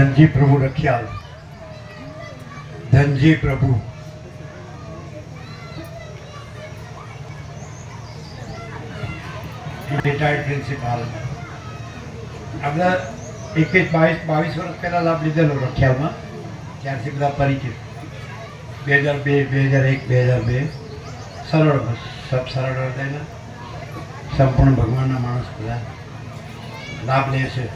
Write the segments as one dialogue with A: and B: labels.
A: ધનજી પ્રભુ રખિયાલ, ધનજી પ્રભુ retired principal. આપણે 22 વર્ષ પહેલાં લાભ લીધેલો રખિયાલમાં, ત્યારથી બધા પરિચિત. 2002, 2001, 2002 સરળ, સબ સરળ હૃદયના સંપૂર્ણ ભગવાનના માણસ બધા લાભ લે છે.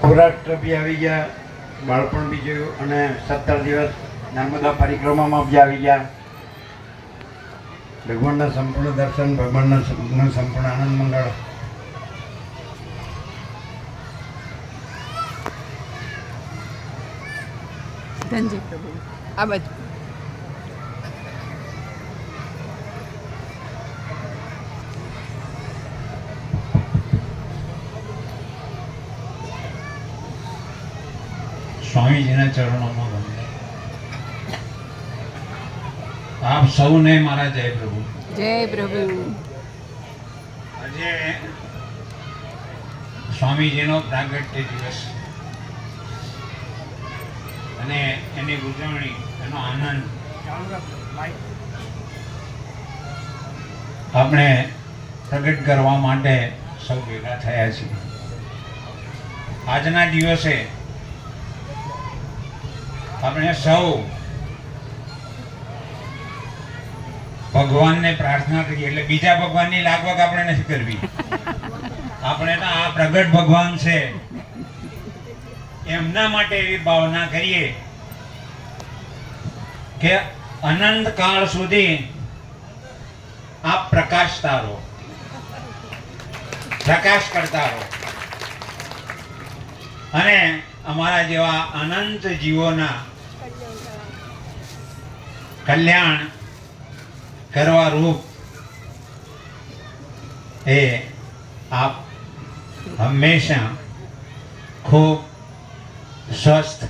A: સૌરાષ્ટ્ર બી આવી ગયા, બાળપણ બી જોયું, અને 17 દિવસ નર્મદા પરિક્રમામાં બી આવી ગયા. ભગવાનના સંપૂર્ણ દર્શન, ભગવાનના સંપૂર્ણ આનંદ મંગળ.
B: ધનજી પ્રભુ આ બાજુ.
C: સ્વામીજીના ચરણોમાં વંદન. આપ સૌને મારા જય પ્રભુ.
B: જય પ્રભુ.
C: આજે સ્વામીજીનો પ્રાગટ્ય દિવસ અને એની ઉજવણી, એનો આનંદ આપણે પ્રગટ કરવા માટે સૌ ભેગા થયા છીએ. આજના દિવસે આપણે સૌ ભગવાનને પ્રાર્થના કરીએ, એટલે બીજા ભગવાનની લાગવગ આપણે નથી કરવી. આપણે તો આ પ્રગટ ભગવાન છે એમના માટે એવી ભાવના કરીએ કે અનંત કાળ સુધી આપ પ્રકાશતા રહો, પ્રકાશ કરતા રહો, અને અમારા જેવા અનંત જીવોના કલ્યાણ કરવા રૂપ એ આપ હંમેશા ખૂબ સ્વસ્થ,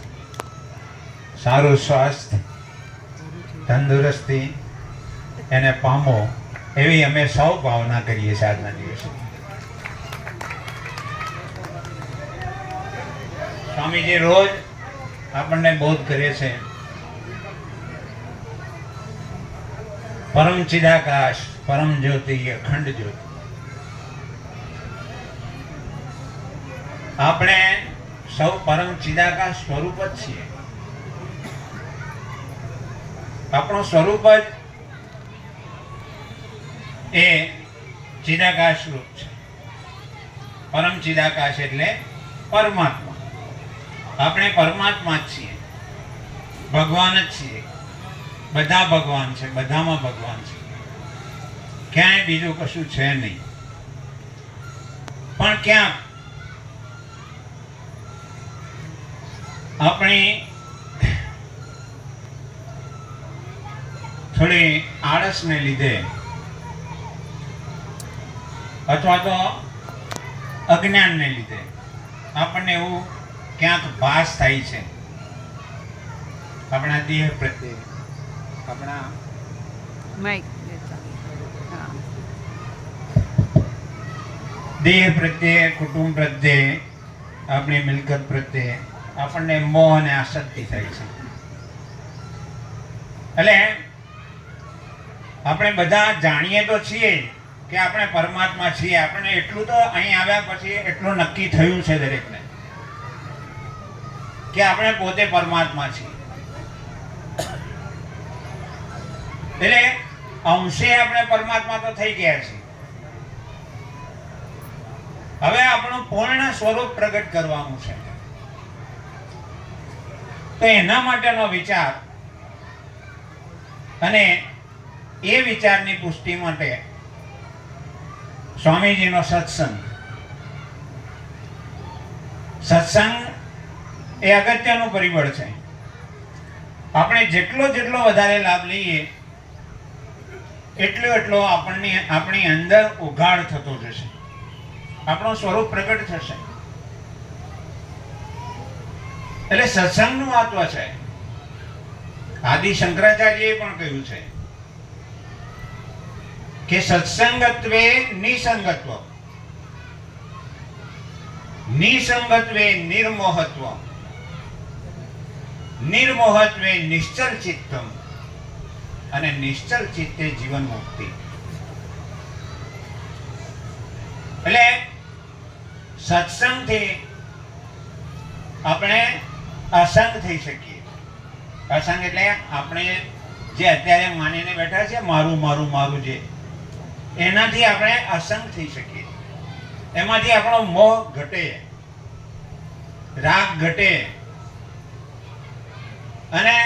C: સારું સ્વાસ્થ્ય, તંદુરસ્તી એને પામો એવી અમે સૌ ભાવના કરીએ છીએ આજના દિવસે. સ્વામીજી રોજ આપણને બોધ કરે છે, પરમ ચિદાકાશ, પરમ જ્યોતિ, અખંડ જ્યોતિ. આપણે સૌ પરમ ચિદાકાશ સ્વરૂપ જ છીએ. આપણું સ્વરૂપ જ એ ચિદાકાશ રૂપ છે. પરમ ચિદાકાશ એટલે પરમાત્મા. આપણે પરમાત્મા જ છીએ, ભગવાન જ છીએ. બધા ભગવાન છે, બધામાં ભગવાન છે, ક્યાંય બીજું કશું છે નહીં. પણ ક્યાંક આપણી થોડી આળસને લીધે અથવા તો અજ્ઞાનને લીધે આપણને એવું ક્યાંક ભાસ થાય છે આપણા દેહ પ્રત્યે, આપણા
B: માઈક
C: દેહ પ્રત્યે, કુટુંબ પ્રત્યે, આપણી મિલકત પ્રત્યે આપણને મોહ અને આસક્તિ થાય છે. એટલે આપણે બધા જાણીએ તો છીએ કે આપણે પરમાત્મા છીએ. આપણે એટલું તો અહીં આવ્યા પછી એટલું નક્કી થયું છે દરેકને કે આપણે પોતે પરમાત્મા છીએ. એટલે અંશે આપણે પરમાત્મા તો થઈ ગયા છીએ. હવે આપણું પૂર્ણ સ્વરૂપ પ્રગટ કરવાનું છે. તો એના માટેનો વિચાર અને એ વિચારની પુષ્ટિ માટે સ્વામીજીનો સત્સંગ. સત્સંગ એ અગત્યનું પરિબળ છે. આપણે જેટલો વધારે લાભ લઈએ એટલો આપણી અંદર ઉઘાડ થતો જશે. આપણું સ્વરૂપ પ્રગટ થશે. એટલે સત્સંગનું મહત્વ છે. આદિ શંકરાચાર્યએ પણ કહ્યું છે કે સત્સંગત્વે નિસંગત્વ, નિસંગત્વે નિર્મોહત્વ, નિર્મોહત્વે નિશ્ચલ ચિત્તમ અને નિશ્ચલ ચિત્તે જીવન મુક્તિ. એટલે સત્સંગથી આપણે અસંગ થઈ શકીએ. અસંગ એટલે આપણે જે અત્યારે માનીને બેઠા છે મારું મારું મારું, જે એનાથી આપણે અસંગ થઈ શકીએ. એમાંથી આપણો મોહ ઘટે, રાગ ઘટે, અને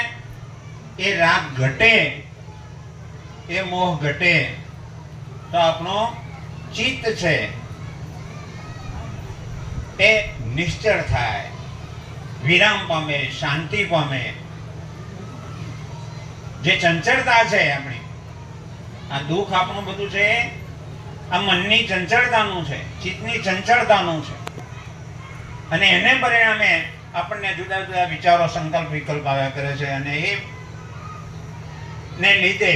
C: એ રાગ ઘટે, એ મોહ ઘટે તો આપણો ચિત્ત છે એ નિશ્ચળ થાય, વિરામ પામે, શાંતિ પામે. જે ચંચળતા છે આપણી, આ દુઃખ આપણું બધું છે આ મનની ચંચળતાનું છે, ચિત્તની ચંચળતાનું છે. અને એને પરિણામે આપણને જુદા જુદા વિચારો, સંકલ્પ વિકલ્પ આવ્યા કરે છે. અને એ ને લીધે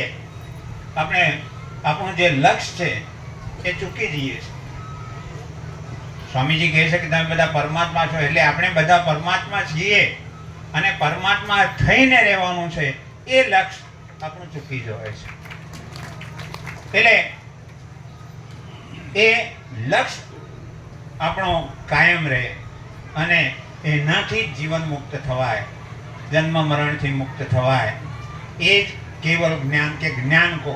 C: આપણે આપણું જે લક્ષ્ય છે એ ચૂકી જઈએ છીએ. સ્વામીજી કહે છે કે તમે બધા પરમાત્મા છો, એટલે આપણે બધા પરમાત્મા છીએ અને પરમાત્મા થઈને રહેવાનું છે, એ લક્ષ્ય આપણું ચૂકી જવાય છે. એટલે એ લક્ષ્ય આપણો કાયમ રહે અને એનાથી જીવન મુક્ત થવાય, જન્મ મરણથી મુક્ત થવાય. એ જ કેવલ જ્ઞાન કે જ્ઞાન કો.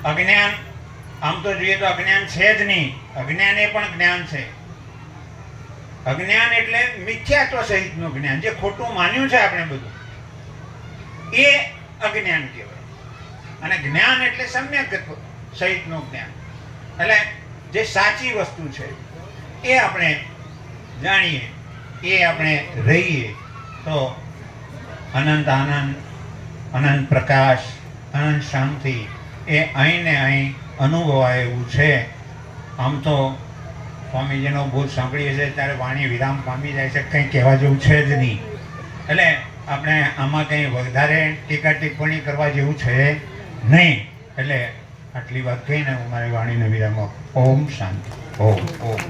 C: અજ્ઞાન આમ તો જોઈએ તો અજ્ઞાન છે જ નહીં, અજ્ઞાન એ પણ જ્ઞાન છે. અજ્ઞાન એટલે મિથ્યાત્વ સહિતનું જ્ઞાન, જે ખોટું માન્યું છે આપણે બધું, એ અજ્ઞાન કહેવાય. અને જ્ઞાન એટલે સમ્યક સહિતનું જ્ઞાન, એટલે જે સાચી વસ્તુ છે એ આપણે જાણીએ, એ આપણે રહીએ તો અનંત આનંદ, અનંત પ્રકાશ, અનંત શાંતિ એ અહીં ને અહીં અનુભવાય એવું છે. આમ તો સ્વામીજીનો બોધ સાંભળીએ છીએ ત્યારે વાણી વિરામ પામી જાય છે, કંઈ કહેવા જેવું છે જ નહીં. એટલે આપણે આમાં કંઈ વધારે ટીકા ટિપ્પણી કરવા જેવું છે નહીં. એટલે આટલી વાત કહીને હું મારી વાણીને વિરામ આપું. ઓમ શાંતિ. ઓમ ઓમ.